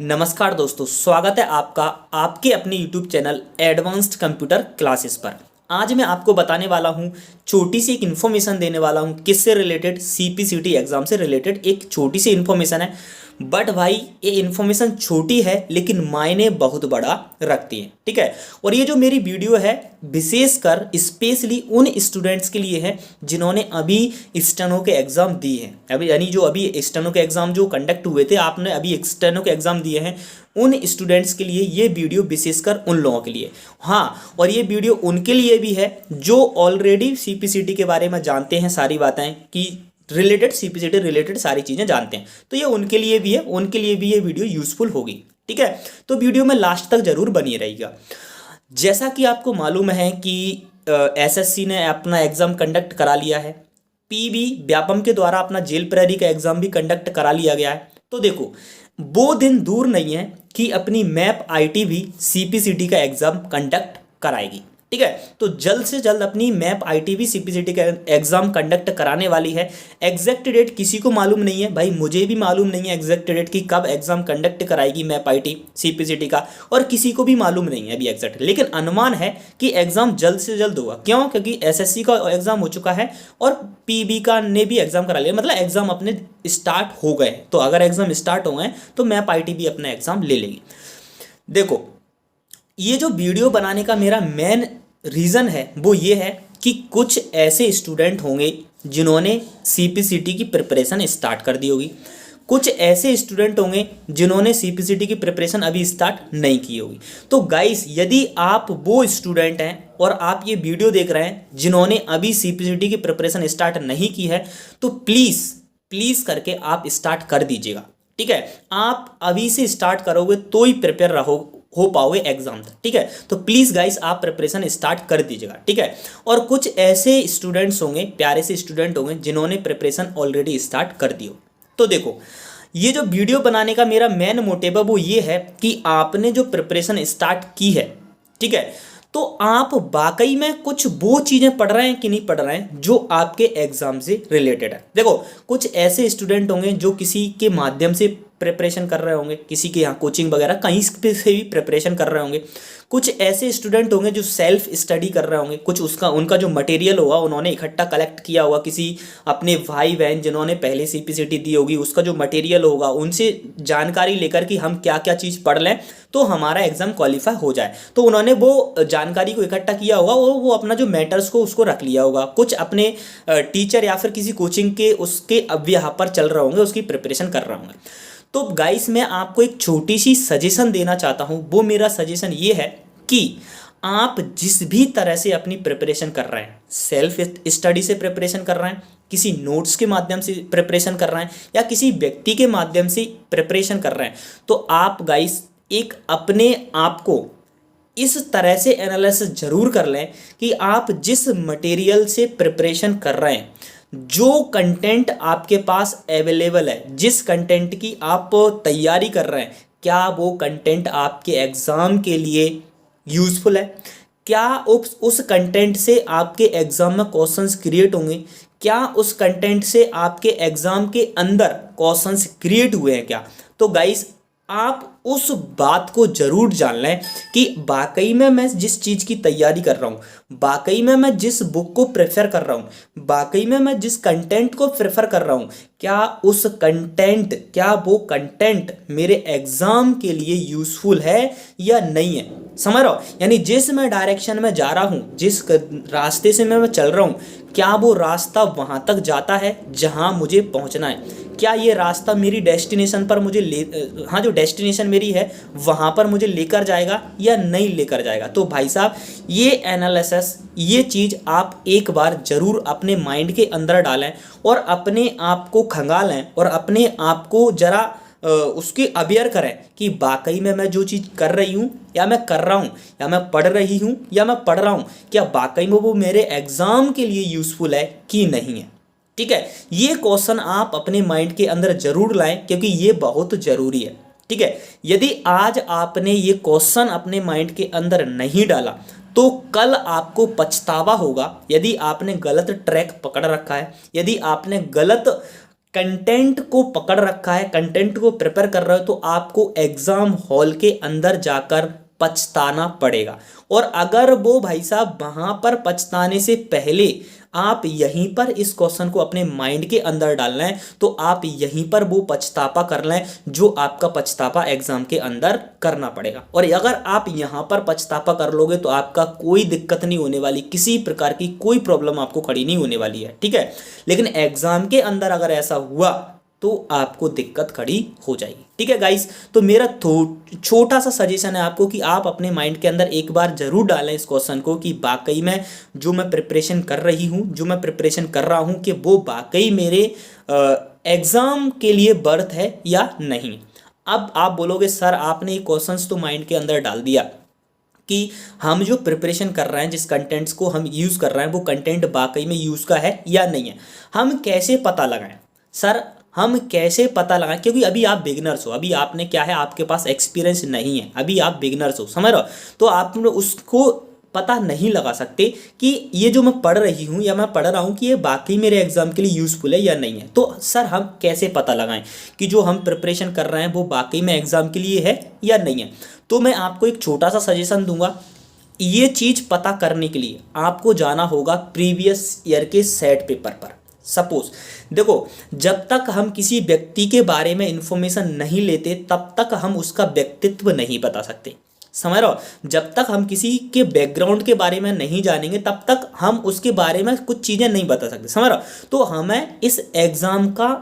नमस्कार दोस्तों, स्वागत है आपका आपके अपने YouTube channel advanced computer classes पर। आज मैं आपको बताने वाला हूं, छोटी सी एक इन्फॉर्मेशन देने वाला हूं। किससे रिलेटेड? CPCT एग्जाम से रिलेटेड एक छोटी सी इन्फॉर्मेशन है। बट भाई ये इन्फॉर्मेशन छोटी है लेकिन मायने बहुत बड़ा रखती है, ठीक है। और ये जो मेरी वीडियो है विशेषकर स्पेशली उन स्टूडेंट्स के लिए है जिन्होंने अभी स्टेनो के एग्ज़ाम दिए हैं। अभी यानी जो अभी स्टेनो के एग्ज़ाम जो कंडक्ट हुए थे, आपने अभी स्टेनो के एग्ज़ाम दिए हैं, उन स्टूडेंट्स के लिए ये वीडियो विशेषकर उन लोगों के लिए। हाँ, और ये वीडियो उनके लिए भी है जो ऑलरेडी CPCT के बारे में जानते हैं, सारी बातें कि रिलेटेड CPCT रिलेटेड सारी चीज़ें जानते हैं, तो ये उनके लिए भी है, उनके लिए भी ये वीडियो यूजफुल होगी, ठीक है। तो वीडियो में लास्ट तक जरूर बनी रहेगा। जैसा कि आपको मालूम है कि SSC ने अपना एग्ज़ाम कंडक्ट करा लिया है, PB व्यापम के द्वारा अपना जेल प्रहरी का एग्ज़ाम भी कंडक्ट करा लिया गया है। तो देखो, वो दिन दूर नहीं है कि अपनी मैप IT भी CPCT का एग्ज़ाम कंडक्ट कराएगी, ठीक है। तो जल्द से जल्द अपनी मैप IT भी CPCT का एग्ज़ाम कंडक्ट कराने वाली है। एग्जैक्ट डेट किसी को मालूम नहीं है भाई, मुझे भी मालूम नहीं है एग्जैक्ट डेट कि कब एग्ज़ाम कंडक्ट कराएगी मैप IT CPCT का, और किसी को भी मालूम नहीं है अभी एग्जैक्ट, लेकिन अनुमान है कि एग्ज़ाम जल्द से जल्द होगा। क्यों? क्योंकि SSC का एग्ज़ाम हो चुका है और PB का ने भी एग्ज़ाम करा लिया, मतलब एग्ज़ाम अपने स्टार्ट हो गए। तो अगर एग्ज़ाम स्टार्ट हो गए तो मैप IT भी अपना एग्ज़ाम ले लेगी। देखो, ये जो वीडियो बनाने का मेरा मेन रीज़न है वो ये है कि कुछ ऐसे स्टूडेंट होंगे जिन्होंने CPCT की प्रिपरेशन स्टार्ट कर दी होगी, कुछ ऐसे स्टूडेंट होंगे जिन्होंने CPCT की प्रिपरेशन अभी स्टार्ट नहीं की होगी। तो गाइस, यदि आप वो स्टूडेंट हैं और आप ये वीडियो देख रहे हैं जिन्होंने अभी CPCT की प्रिपरेशन स्टार्ट नहीं की है, तो प्लीज़ करके आप स्टार्ट कर दीजिएगा, ठीक है। आप अभी से स्टार्ट करोगे तो ही प्रिपेयर हो पाओगे एग्जाम तक, ठीक है। तो प्लीज़ गाइस, आप प्रिपरेशन स्टार्ट कर दीजिएगा, ठीक है। और कुछ ऐसे स्टूडेंट्स होंगे, प्यारे से स्टूडेंट होंगे जिन्होंने प्रिपरेशन ऑलरेडी स्टार्ट कर दी हो। तो देखो, ये जो वीडियो बनाने का मेरा मेन मोटिव है वो ये है कि आपने जो प्रिपरेशन स्टार्ट की है, ठीक है, तो आप वाकई में कुछ वो चीज़ें पढ़ रहे हैं कि नहीं पढ़ रहे हैं जो आपके एग्जाम से रिलेटेड है। देखो, कुछ ऐसे स्टूडेंट होंगे जो किसी के माध्यम से प्रिपरेशन कर रहे होंगे, किसी के यहाँ कोचिंग वगैरह कहीं से भी प्रिपरेशन कर रहे होंगे। कुछ ऐसे स्टूडेंट होंगे जो सेल्फ स्टडी कर रहे होंगे, कुछ उनका जो मटेरियल होगा उन्होंने इकट्ठा कलेक्ट किया होगा, किसी अपने भाई बहन जिन्होंने पहले CPCT दी होगी उसका जो मटेरियल होगा उनसे जानकारी लेकर कि हम क्या क्या चीज़ पढ़ लें तो हमारा एग्ज़ाम क्वालिफाई हो जाए। तो उन्होंने वो जानकारी को इकट्ठा किया होगा और वो अपना जो मैटर्स को उसको रख लिया होगा। कुछ अपने टीचर या फिर किसी कोचिंग के उसके अब यहाँ पर चल रहे होंगे, उसकी प्रिपरेशन कर रहे होंगे। तो गाइस, मैं आपको एक छोटी सी सजेशन देना चाहता हूँ। वो मेरा सजेशन ये है कि आप जिस भी तरह से अपनी प्रिपरेशन कर रहे हैं, सेल्फ स्टडी से प्रिपरेशन कर रहे हैं, किसी नोट्स के माध्यम से प्रिपरेशन कर रहे हैं या किसी व्यक्ति के माध्यम से प्रिपरेशन कर रहे हैं, तो आप गाइस एक अपने आप को इस तरह से एनालिसिस जरूर कर लें कि आप जिस मटेरियल से प्रिपरेशन कर रहे हैं, जो कंटेंट आपके पास अवेलेबल है, जिस कंटेंट की आप तैयारी कर रहे हैं, क्या वो कंटेंट आपके एग्ज़ाम के लिए यूज़फुल है? क्या उस कंटेंट से आपके एग्ज़ाम में क्वेश्चंस क्रिएट होंगे? क्या उस कंटेंट से आपके एग्ज़ाम के अंदर क्वेश्चंस क्रिएट हुए हैं क्या? तो गाइस, आप उस बात को जरूर जान लें कि वाकई में मैं जिस चीज़ की तैयारी कर रहा हूँ, वाकई में मैं जिस बुक को प्रेफर कर रहा हूँ, वाकई में मैं जिस कंटेंट को प्रेफर कर रहा हूँ, क्या वो कंटेंट मेरे एग्ज़ाम के लिए यूज़फुल है या नहीं है? समझ रहा हो? यानी जिस मैं डायरेक्शन में जा रहा हूँ, जिस रास्ते से मैं चल रहा हूँ, क्या वो रास्ता वहाँ तक जाता है जहाँ मुझे पहुँचना है? क्या ये रास्ता मेरी डेस्टिनेशन पर हाँ, जो डेस्टिनेशन मेरी है वहाँ पर मुझे लेकर जाएगा या नहीं लेकर जाएगा? तो भाई साहब, ये एनालिसिस, ये चीज़ आप एक बार ज़रूर अपने माइंड के अंदर डालें और अपने आप को खंगालें और अपने आप को ज़रा उसके अवेयर करें कि वाकई में मैं जो चीज़ कर रही हूँ या मैं कर रहा हूँ या मैं पढ़ रही हूँ या मैं पढ़ रहा हूँ, क्या वाकई में वो मेरे एग्ज़ाम के लिए यूज़फुल है कि नहीं है, ठीक है। ये क्वेश्चन आप अपने माइंड के अंदर जरूर लाएं क्योंकि ये बहुत ज़रूरी है, ठीक है। यदि आज आपने ये क्वेश्चन अपने माइंड के अंदर नहीं डाला तो कल आपको पछतावा होगा। यदि आपने गलत ट्रैक पकड़ रखा है, यदि आपने गलत कंटेंट को पकड़ रखा है, कंटेंट को प्रिपेयर कर रहे हो, तो आपको एग्जाम हॉल के अंदर जाकर पछताना पड़ेगा। और अगर वो भाई साहब वहां पर पछताने से पहले आप यहीं पर इस क्वेश्चन को अपने माइंड के अंदर डालना है, तो आप यहीं पर वो पछतावा कर लें जो आपका पछतावा एग्जाम के अंदर करना पड़ेगा। और अगर आप यहां पर पछतावा कर लोगे तो आपका कोई दिक्कत नहीं होने वाली, किसी प्रकार की कोई प्रॉब्लम आपको खड़ी नहीं होने वाली है, ठीक है। लेकिन एग्जाम के अंदर अगर ऐसा हुआ तो आपको दिक्कत खड़ी हो जाएगी, ठीक है गाइस। तो मेरा छोटा सा सजेशन है आपको कि आप अपने माइंड के अंदर एक बार जरूर डालें इस क्वेश्चन को कि वाकई में जो मैं प्रिपरेशन कर रही हूँ, जो मैं प्रिपरेशन कर रहा हूँ, कि वो वाकई मेरे एग्जाम के लिए बर्थ है या नहीं। अब आप बोलोगे सर आपने ये क्वेश्चंस तो माइंड के अंदर डाल दिया कि हम जो प्रिपरेशन कर रहे हैं, जिस कंटेंट्स को हम यूज़ कर रहे हैं, वो कंटेंट वाकई में यूज़ का है या नहीं है। हम कैसे पता लगाएं सर, हम कैसे पता लगाएं? क्योंकि अभी आप बिगिनर्स हो, अभी आपने क्या है, आपके पास एक्सपीरियंस नहीं है, अभी आप बिगिनर्स हो, समझ रहे हो। तो आप उसको पता नहीं लगा सकते कि ये जो मैं पढ़ रही हूँ या मैं पढ़ रहा हूँ कि ये बाकी मेरे एग्जाम के लिए यूज़फुल है या नहीं है। तो सर हम कैसे पता लगाएं कि जो हम प्रिपरेशन कर रहे हैं वो बाकी में एग्जाम के लिए है या नहीं है। तो मैं आपको एक छोटा सा सजेशन दूंगा। ये चीज़ पता करने के लिए आपको जाना होगा प्रीवियस ईयर के सेट पेपर पर। सपोज देखो, जब तक हम किसी व्यक्ति के बारे में इंफॉर्मेशन नहीं लेते तब तक हम उसका व्यक्तित्व नहीं बता सकते, समझ रहे हो। जब तक हम किसी के बैकग्राउंड के बारे में नहीं जानेंगे तब तक हम उसके बारे में कुछ चीज़ें नहीं बता सकते, समझ रहे हो। तो हमें इस एग्ज़ाम का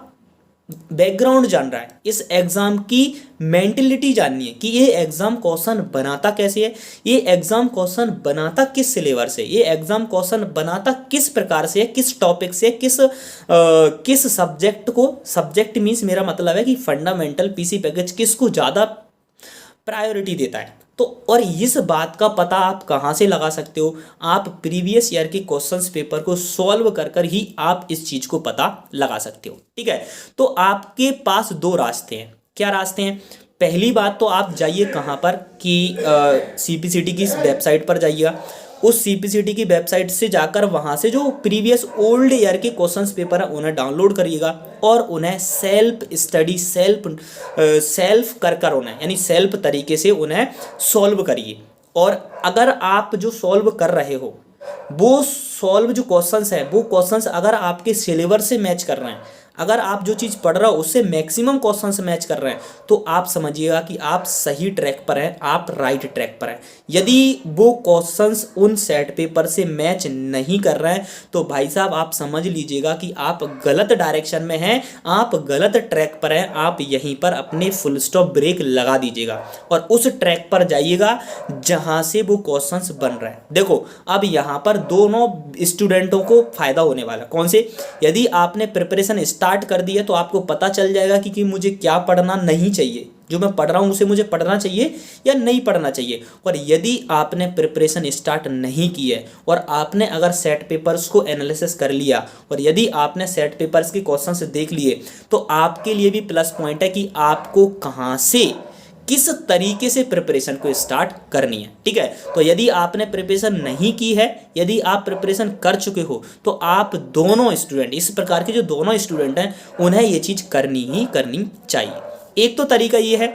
बैकग्राउंड जान रहा है, इस एग्ज़ाम की मेंटलिटी जाननी है कि ये एग्ज़ाम क्वेश्चन बनाता कैसे है, ये एग्ज़ाम क्वेश्चन बनाता किस सिलेबस से, ये एग्ज़ाम क्वेश्चन बनाता किस प्रकार से है, किस टॉपिक से, किस सब्जेक्ट को, सब्जेक्ट मीन्स मेरा मतलब है कि फंडामेंटल पीसी पैकेज किसको ज़्यादा प्रायोरिटी देता है। तो और इस बात का पता आप कहाँ से लगा सकते हो? आप प्रीवियस ईयर के क्वेश्चंस पेपर को सॉल्व कर कर ही आप इस चीज़ को पता लगा सकते हो, ठीक है। तो आपके पास दो रास्ते हैं। क्या रास्ते हैं? पहली बात तो आप जाइए कहाँ पर कि CPCT की वेबसाइट पर जाइएगा। उस CPCT की वेबसाइट से जाकर वहाँ से जो प्रीवियस ओल्ड ईयर के क्वेश्चंस पेपर है उन्हें डाउनलोड करिएगा और उन्हें सेल्फ स्टडी सेल्फ कर उन्हें यानी सेल्फ तरीके से उन्हें सॉल्व करिए। और अगर आप जो सॉल्व कर रहे हो वो सॉल्व जो क्वेश्चंस है वो क्वेश्चंस अगर आपके सिलेबस से मैच कर रहे हैं, अगर आप जो चीज़ पढ़ रहे हो उससे मैक्सिमम क्वेश्चंस मैच कर रहे हैं, तो आप समझिएगा कि आप सही ट्रैक पर हैं, आप राइट ट्रैक पर हैं। यदि वो क्वेश्चंस उन सेट पेपर से मैच नहीं कर रहे हैं तो भाई साहब आप समझ लीजिएगा कि आप गलत डायरेक्शन में हैं, आप गलत ट्रैक पर हैं। आप यहीं पर अपने फुल स्टॉप ब्रेक लगा दीजिएगा और उस ट्रैक पर जाइएगा जहाँ से वो क्वेश्चंस बन रहे हैं। देखो अब यहाँ पर दोनों स्टूडेंटों को फायदा होने वाला। कौन से? यदि आपने प्रिपरेशन स्टार्ट कर दिया तो आपको पता चल जाएगा कि मुझे क्या पढ़ना नहीं चाहिए, जो मैं पढ़ रहा हूँ उसे मुझे पढ़ना चाहिए या नहीं पढ़ना चाहिए। और यदि आपने प्रिपरेशन स्टार्ट नहीं की है और आपने अगर सेट पेपर्स को एनालिसिस कर लिया और यदि आपने सेट पेपर्स के क्वेश्चंस देख लिए तो आपके लिए भी प्लस पॉइंट है कि आपको कहाँ से किस तरीके से प्रिपरेशन को स्टार्ट करनी है, ठीक है। तो यदि आपने प्रिपरेशन नहीं की है, यदि आप प्रिपरेशन कर चुके हो तो आप दोनों स्टूडेंट, इस प्रकार के जो दोनों स्टूडेंट हैं उन्हें ये चीज़ करनी ही करनी चाहिए। एक तो तरीका ये है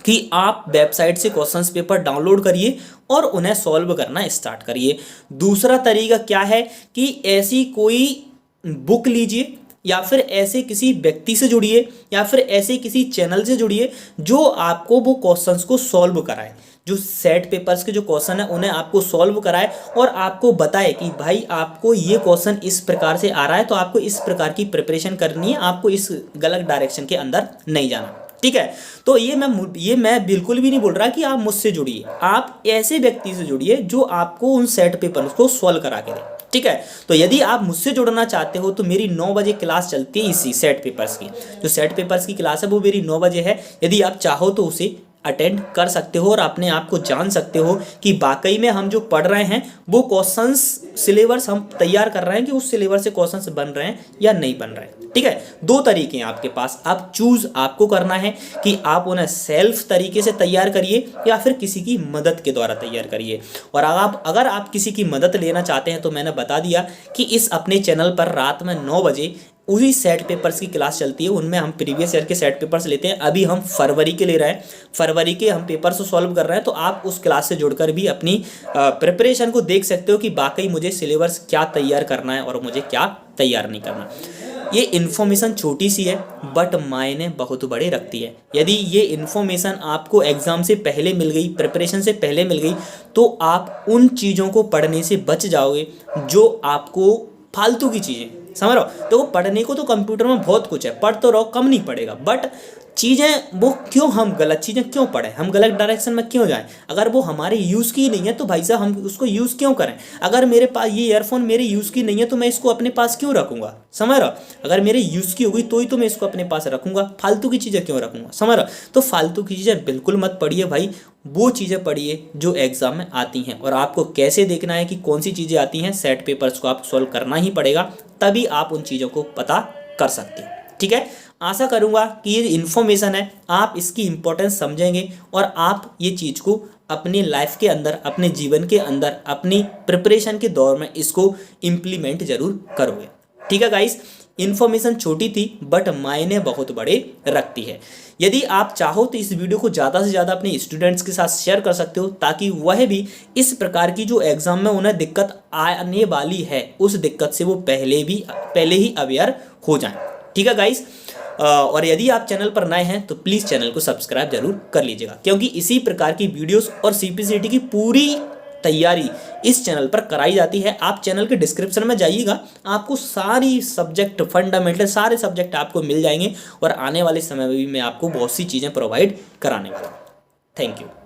कि आप वेबसाइट से क्वेश्चंस पेपर डाउनलोड करिए और उन्हें सॉल्व करना स्टार्ट करिए। दूसरा तरीका क्या है कि ऐसी कोई बुक लीजिए या फिर ऐसे किसी व्यक्ति से जुड़िए या फिर ऐसे किसी चैनल से जुड़िए जो आपको वो क्वेश्चंस को सॉल्व कराए, जो सेट पेपर्स के जो क्वेश्चन है उन्हें आपको सॉल्व कराए और आपको बताए कि भाई आपको ये क्वेश्चन इस प्रकार से आ रहा है तो आपको इस प्रकार की प्रिपरेशन करनी है, आपको इस गलत डायरेक्शन के अंदर नहीं जाना, ठीक है। तो ये मैं बिल्कुल भी नहीं बोल रहा कि आप मुझसे जुड़िए, आप ऐसे व्यक्ति से जुड़िए जो आपको उन सेट पेपर्स को सॉल्व करा के दे, ठीक है। तो यदि आप मुझसे जुड़ना चाहते हो तो मेरी 9 बजे क्लास चलती है इसी सेट पेपर्स की। जो सेट पेपर्स की क्लास है वो मेरी 9 बजे है। यदि आप चाहो तो उसे अटेंड कर सकते हो और अपने आप को जान सकते हो कि वाकई में हम जो पढ़ रहे हैं वो क्वेश्चंस सिलेबस हम तैयार कर रहे हैं कि उस सिलेबस से क्वेश्चंस बन रहे हैं या नहीं बन रहे हैं, ठीक है। दो तरीके हैं आपके पास, अब चूज आपको करना है कि आप उन्हें सेल्फ तरीके से तैयार करिए या फिर किसी की मदद के द्वारा तैयार करिए। और अगर आप किसी की मदद लेना चाहते हैं तो मैंने बता दिया कि इस अपने चैनल पर रात में 9 बजे उसी सेट पेपर्स की क्लास चलती है, उनमें हम प्रीवियस ईयर के सेट पेपर्स लेते हैं। अभी हम फरवरी के ले रहे हैं, फरवरी के हम पेपर्स को सॉल्व कर रहे हैं। तो आप उस क्लास से जुड़कर भी अपनी प्रिपरेशन को देख सकते हो कि वाकई मुझे सिलेबस क्या तैयार करना है और मुझे क्या तैयार नहीं करना। ये इन्फॉर्मेशन छोटी सी है बट मायने बहुत बड़े रखती है। यदि ये इन्फॉर्मेशन आपको एग्ज़ाम से पहले मिल गई, प्रिपरेशन से पहले मिल गई, तो आप उन चीज़ों को पढ़ने से बच जाओगे जो आपको फालतू की चीज़ें, समझ रहे हो। तो पढ़ने को तो कंप्यूटर में बहुत कुछ है, पढ़ तो रहो, कम नहीं पड़ेगा, बट चीज़ें वो क्यों, हम गलत चीज़ें क्यों पढ़ें, हम गलत डायरेक्शन में क्यों जाएं। अगर वो हमारे यूज़ की नहीं है तो भाई साहब हम उसको यूज़ क्यों करें। अगर मेरे पास ये ईयरफोन मेरे यूज़ की नहीं है तो मैं इसको अपने पास क्यों रखूँगा, समझ रहा। अगर मेरे यूज़ की होगी तो ही तो मैं इसको अपने पास रखूँगा, फालतू की चीज़ें क्यों रखूँगा, समझ रहा। तो फालतू की चीज़ें बिल्कुल मत पढ़िए भाई, वो चीज़ें पढ़िए जो एग्ज़ाम में आती हैं। और आपको कैसे देखना है कि कौन सी चीज़ें आती हैं, सेट पेपर्स को आप सॉल्व करना ही पड़ेगा, तभी आप उन चीज़ों को पता कर सकते हैं। ठीक है, आशा करूँगा कि ये इन्फॉर्मेशन है आप इसकी इम्पोर्टेंस समझेंगे और आप ये चीज़ को अपनी लाइफ के अंदर, अपने जीवन के अंदर, अपनी प्रिपरेशन के दौर में इसको इम्प्लीमेंट जरूर करोगे। ठीक है गाइस, इन्फॉर्मेशन छोटी थी बट मायने बहुत बड़े रखती है। यदि आप चाहो तो इस वीडियो को ज़्यादा से ज़्यादा अपने स्टूडेंट्स के साथ शेयर कर सकते हो, ताकि वह भी इस प्रकार की जो एग्ज़ाम में उन्हें दिक्कत आने वाली है उस दिक्कत से वो पहले ही अवेयर हो जाएं। ठीक है गाइस, और यदि आप चैनल पर नए हैं तो प्लीज़ चैनल को सब्सक्राइब जरूर कर लीजिएगा, क्योंकि इसी प्रकार की वीडियोस और सीपीसीटी की पूरी तैयारी इस चैनल पर कराई जाती है। आप चैनल के डिस्क्रिप्शन में जाइएगा, आपको सारी सब्जेक्ट, फंडामेंटल सारे सब्जेक्ट आपको मिल जाएंगे और आने वाले समय में भी मैं आपको बहुत सी चीज़ें प्रोवाइड कराने वाला हूँ। Thank you.